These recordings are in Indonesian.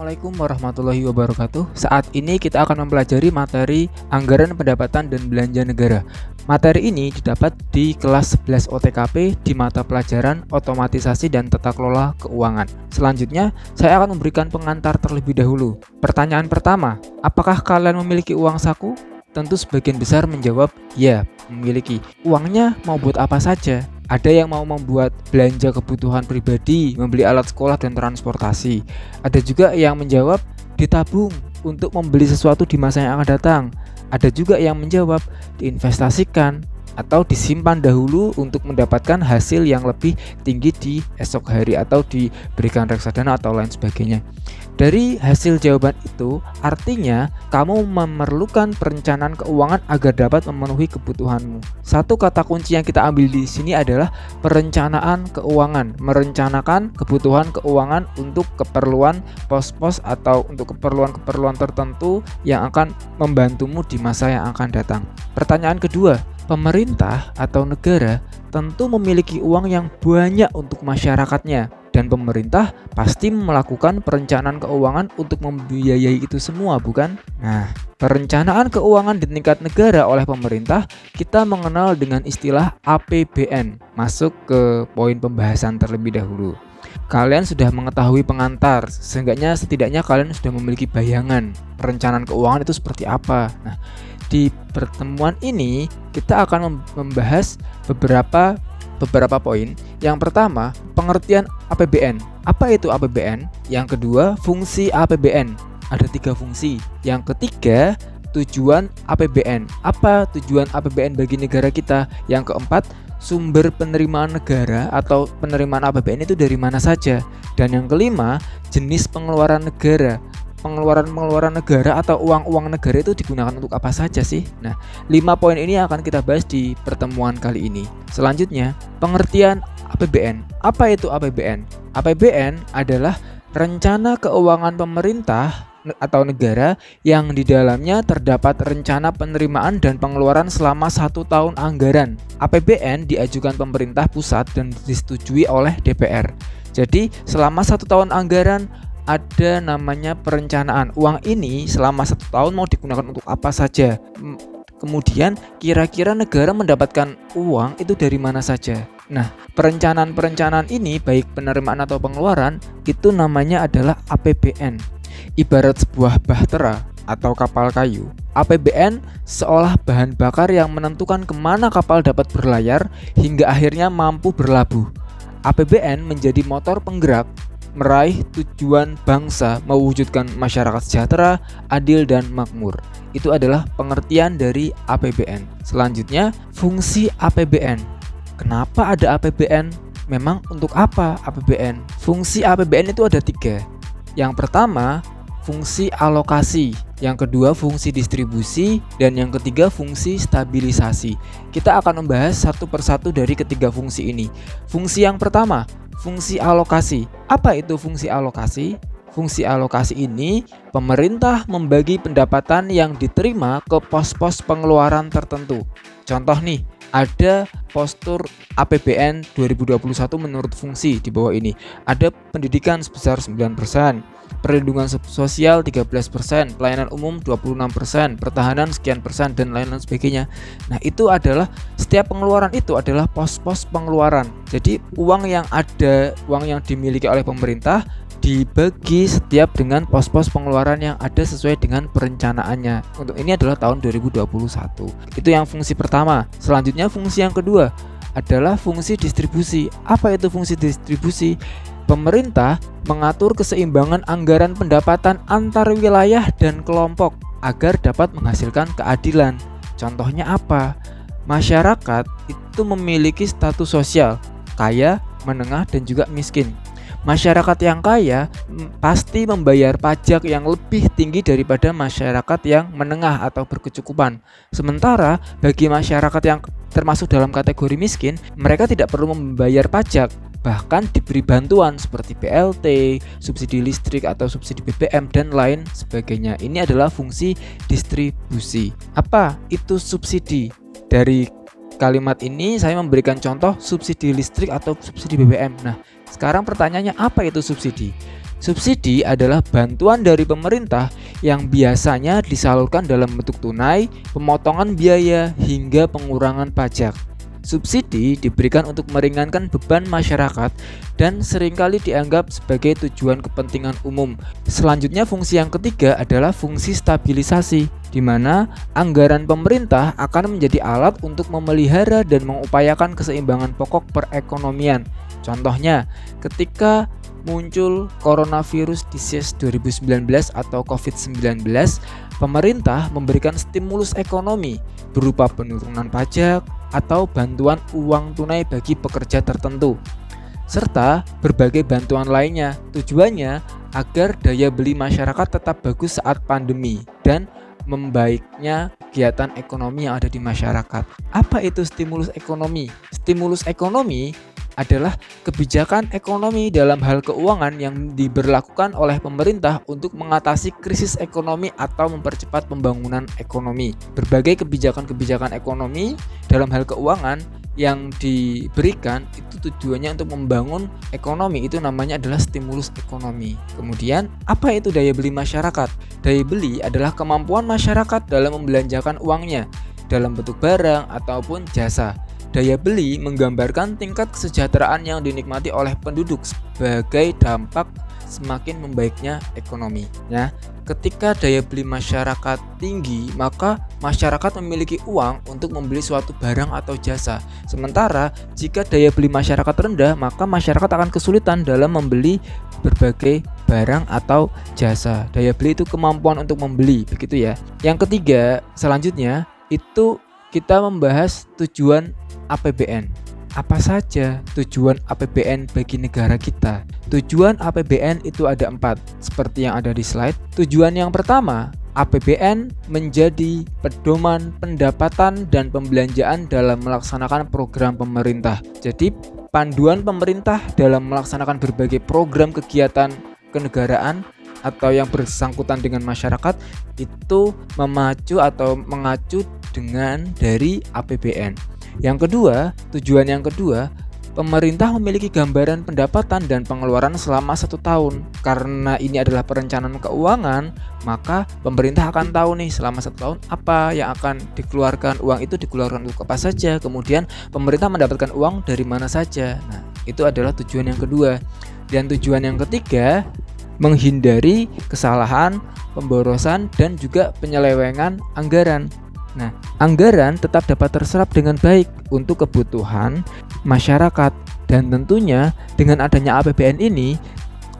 Assalamualaikum warahmatullahi wabarakatuh. Saat ini kita akan mempelajari materi anggaran pendapatan dan belanja negara. Materi ini didapat di kelas 11 OTKP di mata pelajaran otomatisasi dan tata kelola keuangan. Selanjutnya, saya akan memberikan pengantar terlebih dahulu. Pertanyaan pertama, apakah kalian memiliki uang saku? Tentu sebagian besar menjawab, ya, memiliki. Uangnya mau buat apa saja? Ada yang mau membuat belanja kebutuhan pribadi, membeli alat sekolah dan transportasi. Ada juga yang menjawab ditabung untuk membeli sesuatu di masa yang akan datang. Ada juga yang menjawab diinvestasikan atau disimpan dahulu untuk mendapatkan hasil yang lebih tinggi di esok hari atau diberikan reksadana atau lain sebagainya. Dari hasil jawaban itu, artinya kamu memerlukan perencanaan keuangan agar dapat memenuhi kebutuhanmu. Satu kata kunci yang kita ambil di sini adalah perencanaan keuangan. Merencanakan kebutuhan keuangan untuk keperluan pos-pos atau untuk keperluan-keperluan tertentu yang akan membantumu di masa yang akan datang. Pertanyaan kedua, pemerintah atau negara tentu memiliki uang yang banyak untuk masyarakatnya. Dan pemerintah pasti melakukan perencanaan keuangan untuk membiayai itu semua, bukan? Nah, perencanaan keuangan di tingkat negara oleh pemerintah kita mengenal dengan istilah APBN. Masuk ke poin pembahasan terlebih dahulu. Kalian sudah mengetahui pengantar, setidaknya kalian sudah memiliki bayangan perencanaan keuangan itu seperti apa. Nah, di pertemuan ini kita akan membahas beberapa poin. Yang pertama, pengertian APBN. Apa itu APBN? Yang kedua, fungsi APBN. Ada 3 fungsi. Yang ketiga, tujuan APBN. Apa tujuan APBN bagi negara kita? Yang keempat, sumber penerimaan negara atau penerimaan APBN itu dari mana saja? Dan yang kelima, jenis pengeluaran negara. Pengeluaran negara atau uang negara itu digunakan untuk apa saja sih? Nah, 5 poin ini akan kita bahas di pertemuan kali ini. Selanjutnya, pengertian APBN. Apa itu APBN? APBN adalah rencana keuangan pemerintah atau negara yang di dalamnya terdapat rencana penerimaan dan pengeluaran selama 1 tahun anggaran. APBN diajukan pemerintah pusat dan disetujui oleh DPR. Jadi, selama 1 tahun anggaran ada namanya perencanaan. Uang ini selama 1 tahun mau digunakan untuk apa saja. Kemudian kira-kira negara mendapatkan uang itu dari mana saja. Nah, perencanaan ini baik penerimaan atau pengeluaran itu namanya adalah APBN. Ibarat sebuah bahtera atau kapal kayu, APBN seolah bahan bakar yang menentukan kemana kapal dapat berlayar hingga akhirnya mampu berlabuh. APBN menjadi motor penggerak meraih tujuan bangsa mewujudkan masyarakat sejahtera, adil dan makmur. Itu adalah pengertian dari APBN. Selanjutnya, fungsi APBN. Kenapa ada APBN? Memang untuk apa APBN? Fungsi APBN itu ada 3. Yang pertama, fungsi alokasi. Yang kedua, fungsi distribusi. Dan yang ketiga, fungsi stabilisasi. Kita akan membahas satu persatu dari ketiga fungsi ini. Fungsi yang pertama, fungsi alokasi. Apa itu fungsi alokasi? Fungsi alokasi ini pemerintah membagi pendapatan yang diterima ke pos-pos pengeluaran tertentu. Contoh nih, ada postur APBN 2021 menurut fungsi di bawah ini. Ada pendidikan sebesar 9%, perlindungan sosial 13%, pelayanan umum 26%, pertahanan sekian persen dan lain-lain sebagainya. Nah, itu adalah setiap pengeluaran itu adalah pos-pos pengeluaran. Jadi uang yang dimiliki oleh pemerintah dibagi setiap dengan pos-pos pengeluaran yang ada sesuai dengan perencanaannya. Untuk ini adalah tahun 2021. Itu yang fungsi pertama. Selanjutnya fungsi yang kedua adalah fungsi distribusi. Apa itu fungsi distribusi? Pemerintah mengatur keseimbangan anggaran pendapatan antar wilayah dan kelompok agar dapat menghasilkan keadilan. Contohnya apa? Masyarakat itu memiliki status sosial, kaya, menengah, dan juga miskin. Masyarakat yang kaya pasti membayar pajak yang lebih tinggi daripada masyarakat yang menengah atau berkecukupan. Sementara bagi masyarakat yang termasuk dalam kategori miskin, mereka tidak perlu membayar pajak, bahkan diberi bantuan seperti BLT, subsidi listrik atau subsidi BBM dan lain sebagainya. Ini adalah fungsi distribusi. Apa itu subsidi? Dari kalimat ini saya memberikan contoh subsidi listrik atau subsidi BBM. Nah, sekarang pertanyaannya, apa itu subsidi? Subsidi adalah bantuan dari pemerintah yang biasanya disalurkan dalam bentuk tunai, pemotongan biaya, hingga pengurangan pajak. Subsidi diberikan untuk meringankan beban masyarakat dan seringkali dianggap sebagai tujuan kepentingan umum. Selanjutnya, fungsi yang ketiga adalah fungsi stabilisasi, di mana anggaran pemerintah akan menjadi alat untuk memelihara dan mengupayakan keseimbangan pokok perekonomian. Contohnya, ketika muncul coronavirus disease 2019 atau COVID-19, pemerintah memberikan stimulus ekonomi berupa penurunan pajak atau bantuan uang tunai bagi pekerja tertentu, serta berbagai bantuan lainnya. Tujuannya agar daya beli masyarakat tetap bagus saat pandemi dan membaiknya kegiatan ekonomi yang ada di masyarakat. Apa itu stimulus ekonomi? Stimulus ekonomi adalah kebijakan ekonomi dalam hal keuangan yang diberlakukan oleh pemerintah untuk mengatasi krisis ekonomi atau mempercepat pembangunan ekonomi. Berbagai kebijakan-kebijakan ekonomi dalam hal keuangan yang diberikan itu tujuannya untuk membangun ekonomi, itu namanya adalah stimulus ekonomi. Kemudian, apa itu daya beli masyarakat? Daya beli adalah kemampuan masyarakat dalam membelanjakan uangnya dalam bentuk barang ataupun jasa. Daya beli menggambarkan tingkat kesejahteraan yang dinikmati oleh penduduk sebagai dampak semakin membaiknya ekonomi. Ya, ketika daya beli masyarakat tinggi, maka masyarakat memiliki uang untuk membeli suatu barang atau jasa. Sementara jika daya beli masyarakat rendah, maka masyarakat akan kesulitan dalam membeli berbagai barang atau jasa. Daya beli itu kemampuan untuk membeli, begitu ya. Yang ketiga, selanjutnya itu kita membahas tujuan APBN. Apa saja tujuan APBN bagi negara kita? Tujuan APBN itu ada 4, seperti yang ada di slide. Tujuan yang pertama, APBN menjadi pedoman pendapatan dan pembelanjaan dalam melaksanakan program pemerintah. Jadi, panduan pemerintah dalam melaksanakan berbagai program kegiatan kenegaraan atau yang bersangkutan dengan masyarakat itu memacu atau mengacu dengan dari APBN. Yang kedua, tujuan yang kedua, pemerintah memiliki gambaran pendapatan dan pengeluaran selama 1 tahun. Karena ini adalah perencanaan keuangan, maka pemerintah akan tahu nih selama 1 tahun apa yang akan dikeluarkan. Uang itu dikeluarkan untuk apa saja, kemudian pemerintah mendapatkan uang dari mana saja. Nah, itu adalah tujuan yang kedua. Dan tujuan yang ketiga, menghindari kesalahan, pemborosan, dan juga penyelewengan anggaran. Nah, anggaran tetap dapat terserap dengan baik untuk kebutuhan masyarakat, dan tentunya dengan adanya APBN ini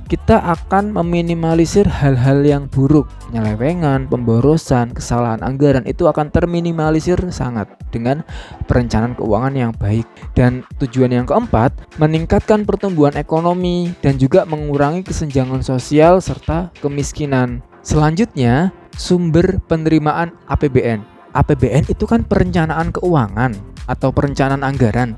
kita akan meminimalisir hal-hal yang buruk, penyelewengan, pemborosan, kesalahan anggaran itu akan terminimalisir sangat dengan perencanaan keuangan yang baik. Dan tujuan yang keempat, meningkatkan pertumbuhan ekonomi dan juga mengurangi kesenjangan sosial serta kemiskinan. Selanjutnya, sumber penerimaan APBN. APBN itu kan perencanaan keuangan atau perencanaan anggaran.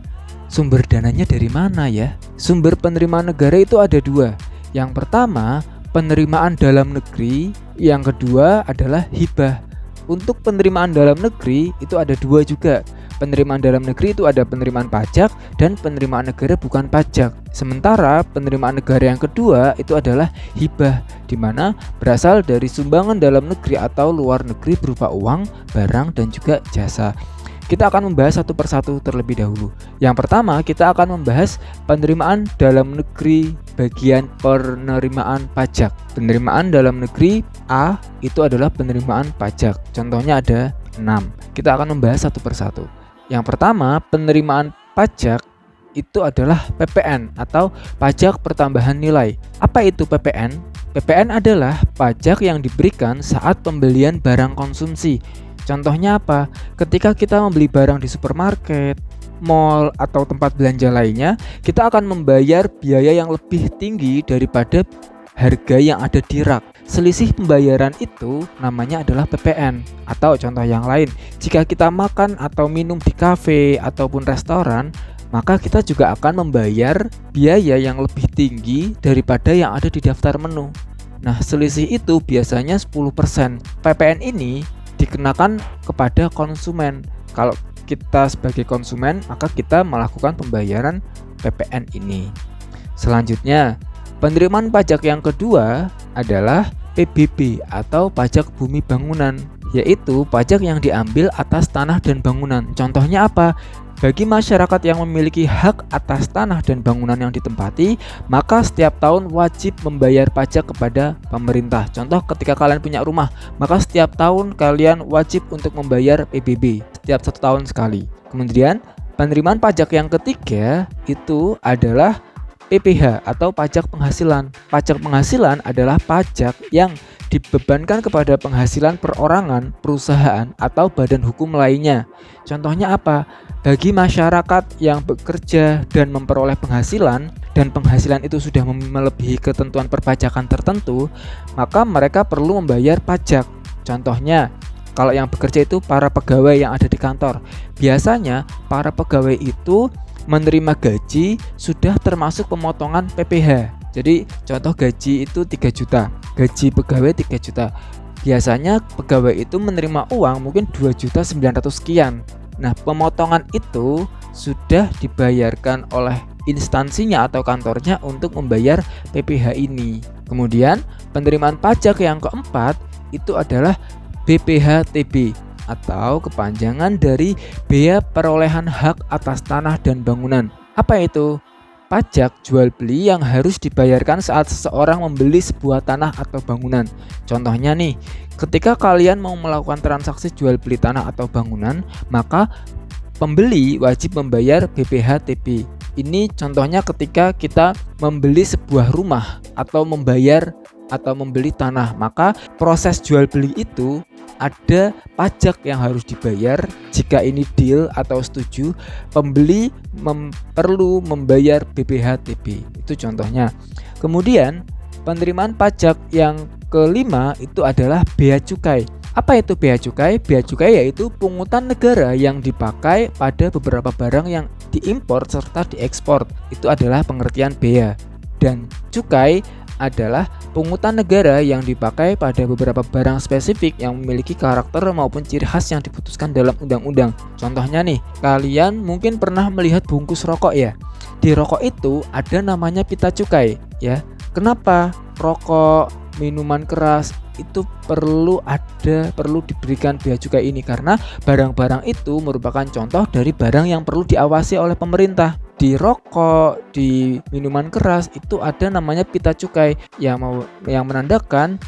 Sumber dananya dari mana ya? Sumber penerimaan negara itu ada 2. Yang pertama, penerimaan dalam negeri. Yang kedua adalah hibah. Untuk penerimaan dalam negeri itu ada 2 juga. Penerimaan dalam negeri itu ada penerimaan pajak dan penerimaan negara bukan pajak. Sementara penerimaan negara yang kedua itu adalah hibah, di mana berasal dari sumbangan dalam negeri atau luar negeri berupa uang, barang, dan juga jasa. Kita akan membahas satu persatu terlebih dahulu. Yang pertama, kita akan membahas penerimaan dalam negeri bagian penerimaan pajak. Penerimaan dalam negeri A itu adalah penerimaan pajak. Contohnya ada 6. Kita akan membahas satu persatu. Yang pertama, penerimaan pajak itu adalah PPN atau pajak pertambahan nilai. Apa itu PPN? PPN adalah pajak yang diberikan saat pembelian barang konsumsi. Contohnya apa? Ketika kita membeli barang di supermarket, mall, atau tempat belanja lainnya, kita akan membayar biaya yang lebih tinggi daripada harga yang ada di rak. Selisih pembayaran itu namanya adalah PPN. Atau contoh yang lain, jika kita makan atau minum di kafe ataupun restoran, maka kita juga akan membayar biaya yang lebih tinggi daripada yang ada di daftar menu. Nah, selisih itu biasanya 10%. PPN ini dikenakan kepada konsumen. Kalau kita sebagai konsumen, maka kita melakukan pembayaran PPN ini. Selanjutnya, Penerimaan pajak yang kedua adalah PBB atau pajak bumi bangunan, yaitu pajak yang diambil atas tanah dan bangunan. Contohnya apa? Bagi masyarakat yang memiliki hak atas tanah dan bangunan yang ditempati, maka setiap tahun wajib membayar pajak kepada pemerintah. Contoh, ketika kalian punya rumah, maka setiap tahun kalian wajib untuk membayar PBB setiap 1 tahun sekali. Kemudian, penerimaan pajak yang ketiga itu adalah PPh atau pajak penghasilan. Pajak penghasilan adalah pajak yang dibebankan kepada penghasilan perorangan, perusahaan, atau badan hukum lainnya. Contohnya apa? Bagi masyarakat yang bekerja dan memperoleh penghasilan, dan penghasilan itu sudah melebihi ketentuan perpajakan tertentu, maka mereka perlu membayar pajak. Contohnya, kalau yang bekerja itu para pegawai yang ada di kantor. Biasanya para pegawai itu menerima gaji sudah termasuk pemotongan PPh. Jadi contoh gaji itu 3 juta, gaji pegawai 3 juta. Biasanya pegawai itu menerima uang mungkin 2.900.000 sekian. Nah, pemotongan itu sudah dibayarkan oleh instansinya atau kantornya untuk membayar PPh ini. Kemudian penerimaan pajak yang keempat itu adalah BPHTB atau kepanjangan dari Bea Perolehan Hak Atas Tanah dan Bangunan. Apa itu? Pajak jual beli yang harus dibayarkan saat seseorang membeli sebuah tanah atau bangunan. Contohnya nih, ketika kalian mau melakukan transaksi jual beli tanah atau bangunan, maka pembeli wajib membayar BPHTB. Ini contohnya ketika kita membeli sebuah rumah atau membeli tanah, maka proses jual beli itu ada pajak yang harus dibayar. Jika ini deal atau setuju, pembeli perlu membayar BPHTB. Itu contohnya. Kemudian penerimaan pajak yang kelima itu adalah bea cukai. Apa itu bea cukai? Bea cukai yaitu pungutan negara yang dipakai pada beberapa barang yang diimpor serta diekspor. Itu adalah pengertian bea. Dan cukai adalah pungutan negara yang dipakai pada beberapa barang spesifik yang memiliki karakter maupun ciri khas yang diputuskan dalam undang-undang. Contohnya nih, kalian mungkin pernah melihat bungkus rokok ya. Di rokok itu ada namanya pita cukai ya. Kenapa rokok, minuman keras itu perlu diberikan bea cukai ini? Karena barang-barang itu merupakan contoh dari barang yang perlu diawasi oleh pemerintah. Di rokok, di minuman keras itu ada namanya pita cukai yang menandakan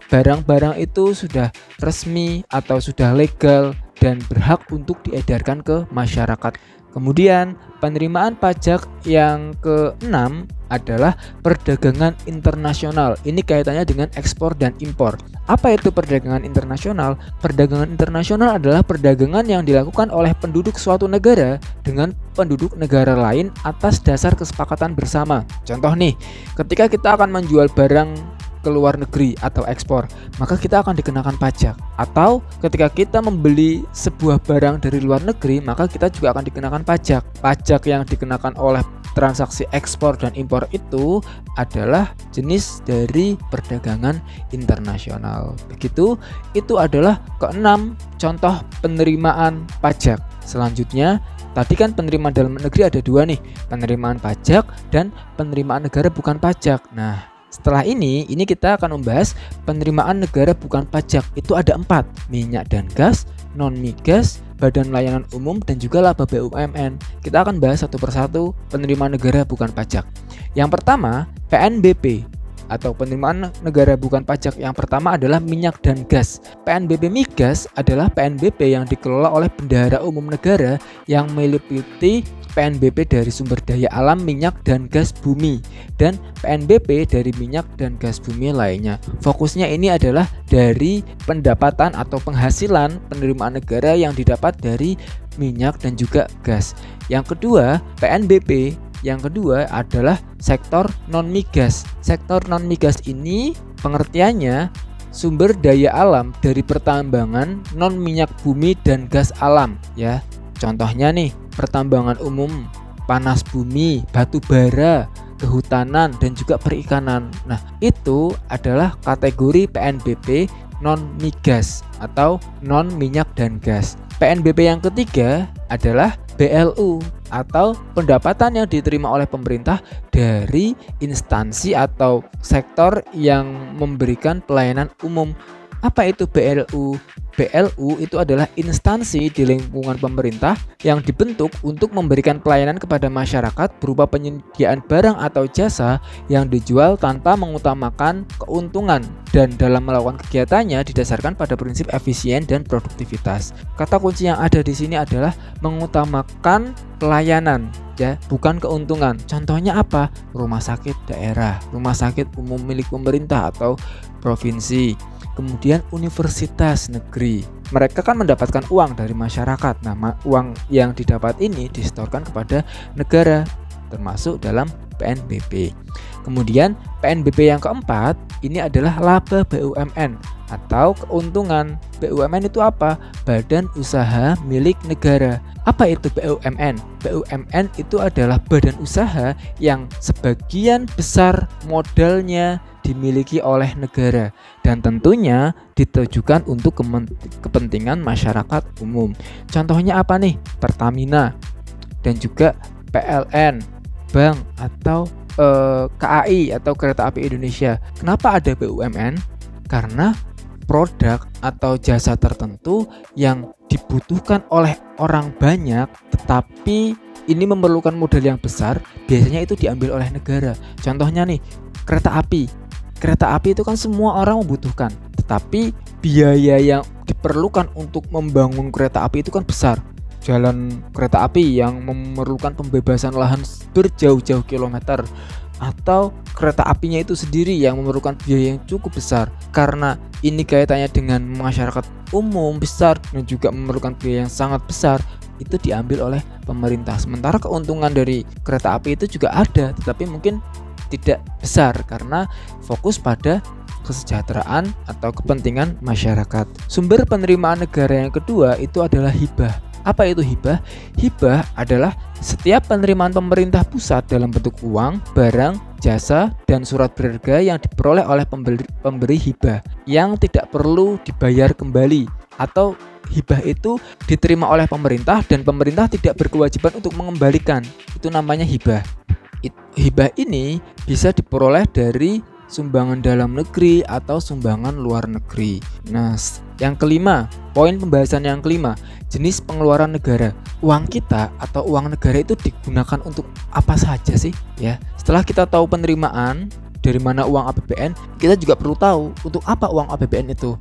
barang-barang itu sudah resmi atau sudah legal dan berhak untuk diedarkan ke masyarakat. Kemudian penerimaan pajak yang keenam adalah perdagangan internasional. Ini kaitannya dengan ekspor dan impor. Apa itu perdagangan internasional? Perdagangan internasional adalah perdagangan yang dilakukan oleh penduduk suatu negara dengan penduduk negara lain atas dasar kesepakatan bersama. Contoh nih, ketika kita akan menjual barang ke luar negeri atau ekspor, maka kita akan dikenakan pajak. Atau ketika kita membeli sebuah barang dari luar negeri, maka kita juga akan dikenakan pajak. Pajak yang dikenakan oleh transaksi ekspor dan impor itu adalah jenis dari perdagangan internasional. Begitu, itu adalah keenam contoh penerimaan pajak. Selanjutnya, tadi kan penerimaan dalam negeri ada dua nih, penerimaan pajak dan penerimaan negara bukan pajak. Nah, setelah ini kita akan membahas penerimaan negara bukan pajak. Itu ada 4, minyak dan gas, non-migas, badan layanan umum, dan juga laba BUMN. Kita akan bahas satu persatu penerimaan negara bukan pajak. Yang pertama, PNBP atau penerimaan negara bukan pajak yang pertama adalah minyak dan gas. PNBP Migas adalah PNBP yang dikelola oleh Bendahara Umum Negara yang meliputi PNBP dari sumber daya alam minyak dan gas bumi dan PNBP dari minyak dan gas bumi lainnya. Fokusnya ini adalah dari pendapatan atau penghasilan penerimaan negara yang didapat dari minyak dan juga gas. Yang kedua, PNBP yang kedua adalah sektor non-migas. Sektor non-migas ini pengertiannya sumber daya alam dari pertambangan non-minyak bumi dan gas alam ya. Contohnya nih, pertambangan umum, panas bumi, batu bara, kehutanan, dan juga perikanan. Nah, itu adalah kategori PNBP non-migas atau non-minyak dan gas. PNBP yang ketiga adalah BLU. atau pendapatan yang diterima oleh pemerintah dari instansi atau sektor yang memberikan pelayanan umum. Apa itu BLU? BLU itu adalah instansi di lingkungan pemerintah yang dibentuk untuk memberikan pelayanan kepada masyarakat berupa penyediaan barang atau jasa yang dijual tanpa mengutamakan keuntungan, dan dalam melakukan kegiatannya didasarkan pada prinsip efisien dan produktivitas. Kata kunci yang ada di sini adalah mengutamakan pelayanan, ya, bukan keuntungan. Contohnya apa? Rumah sakit daerah, rumah sakit umum milik pemerintah atau provinsi. Kemudian universitas negeri, mereka kan mendapatkan uang dari masyarakat. Nah, uang yang didapat ini disetorkan kepada negara, termasuk dalam PNBP. Kemudian PNBP yang keempat ini adalah laba BUMN atau keuntungan. BUMN itu apa? Badan usaha milik negara. Apa itu BUMN? BUMN itu adalah badan usaha yang sebagian besar modalnya dimiliki oleh negara dan tentunya ditujukan untuk kepentingan masyarakat umum. Contohnya apa nih? Pertamina dan juga PLN, bank atau KAI atau Kereta Api Indonesia. Kenapa ada BUMN? Karena produk atau jasa tertentu yang dibutuhkan oleh orang banyak tetapi ini memerlukan modal yang besar, biasanya itu diambil oleh negara. Contohnya nih, kereta api. Kereta api itu kan semua orang membutuhkan, tetapi biaya yang diperlukan untuk membangun kereta api itu kan besar. Jalan kereta api yang memerlukan pembebasan lahan berjauh-jauh kilometer, atau kereta apinya itu sendiri yang memerlukan biaya yang cukup besar. Karena ini kaitannya dengan masyarakat umum besar dan juga memerlukan biaya yang sangat besar, itu diambil oleh pemerintah. Sementara keuntungan dari kereta api itu juga ada, tetapi mungkin tidak besar karena fokus pada kesejahteraan atau kepentingan masyarakat. Sumber penerimaan negara yang kedua itu adalah hibah. Apa itu hibah? Hibah adalah setiap penerimaan pemerintah pusat dalam bentuk uang, barang, jasa, dan surat berharga yang diperoleh oleh pemberi hibah yang tidak perlu dibayar kembali, atau hibah itu diterima oleh pemerintah dan pemerintah tidak berkewajiban untuk mengembalikan. Itu namanya hibah. Hibah ini bisa diperoleh dari sumbangan dalam negeri atau sumbangan luar negeri. Nah, yang kelima, poin pembahasan yang kelima, jenis pengeluaran negara. Uang kita atau uang negara itu digunakan untuk apa saja sih? Ya, setelah kita tahu penerimaan dari mana uang APBN, kita juga perlu tahu untuk apa uang APBN itu.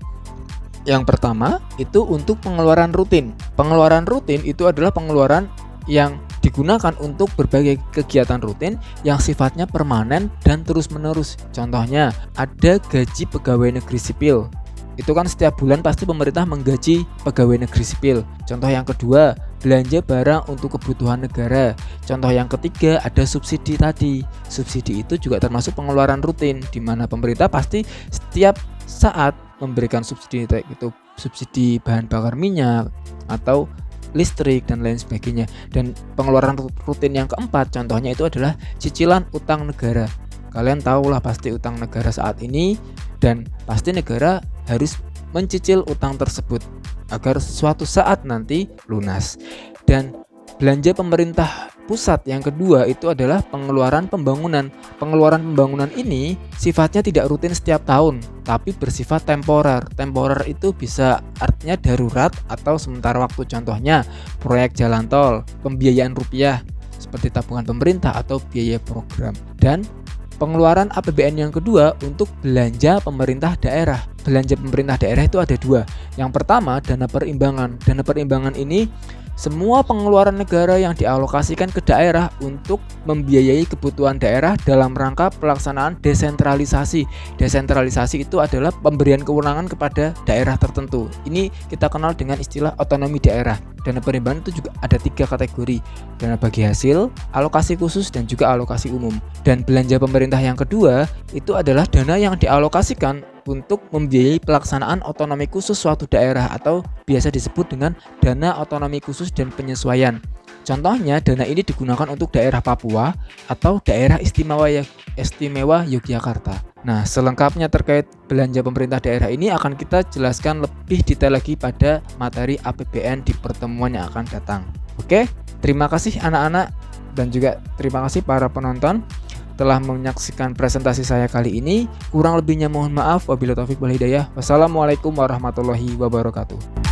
Yang pertama itu untuk pengeluaran rutin. Pengeluaran rutin itu adalah pengeluaran yang digunakan untuk berbagai kegiatan rutin yang sifatnya permanen dan terus-menerus. Contohnya, ada gaji pegawai negeri sipil. Itu kan setiap bulan pasti pemerintah menggaji pegawai negeri sipil. Contoh yang kedua, belanja barang untuk kebutuhan negara. Contoh yang ketiga, ada subsidi tadi. Subsidi itu juga termasuk pengeluaran rutin, di mana pemerintah pasti setiap saat memberikan subsidi, itu subsidi bahan bakar minyak atau listrik dan lain sebagainya. Dan pengeluaran rutin yang keempat contohnya itu adalah cicilan utang negara. Kalian tahulah pasti utang negara saat ini, dan pasti negara harus mencicil utang tersebut agar suatu saat nanti lunas. Dan belanja pemerintah pusat yang kedua itu adalah pengeluaran pembangunan. Pengeluaran pembangunan ini sifatnya tidak rutin setiap tahun, tapi bersifat temporer. Temporer itu bisa artinya darurat atau sementara waktu. Contohnya proyek jalan tol, pembiayaan rupiah seperti tabungan pemerintah atau biaya program. Dan pengeluaran APBN yang kedua untuk belanja pemerintah daerah. Belanja pemerintah daerah itu ada dua. Yang pertama, dana perimbangan. Dana perimbangan ini semua pengeluaran negara yang dialokasikan ke daerah untuk membiayai kebutuhan daerah dalam rangka pelaksanaan desentralisasi. Desentralisasi itu adalah pemberian kewenangan kepada daerah tertentu. Ini kita kenal dengan istilah otonomi daerah. Dana perimbangan itu juga ada 3 kategori: dana bagi hasil, alokasi khusus, dan juga alokasi umum. Dan belanja pemerintah yang kedua itu adalah dana yang dialokasikan untuk membiayai pelaksanaan otonomi khusus suatu daerah atau biasa disebut dengan dana otonomi khusus dan penyesuaian. Contohnya, dana ini digunakan untuk daerah Papua atau daerah istimewa Yogyakarta. Nah, selengkapnya terkait belanja pemerintah daerah ini akan kita jelaskan lebih detail lagi pada materi APBN di pertemuan yang akan datang. Oke, Terima kasih anak-anak dan juga terima kasih para penonton telah menyaksikan presentasi saya kali ini. Kurang lebihnya mohon maaf. Wabillahi taufik wal hidayah. Wassalamualaikum warahmatullahi wabarakatuh.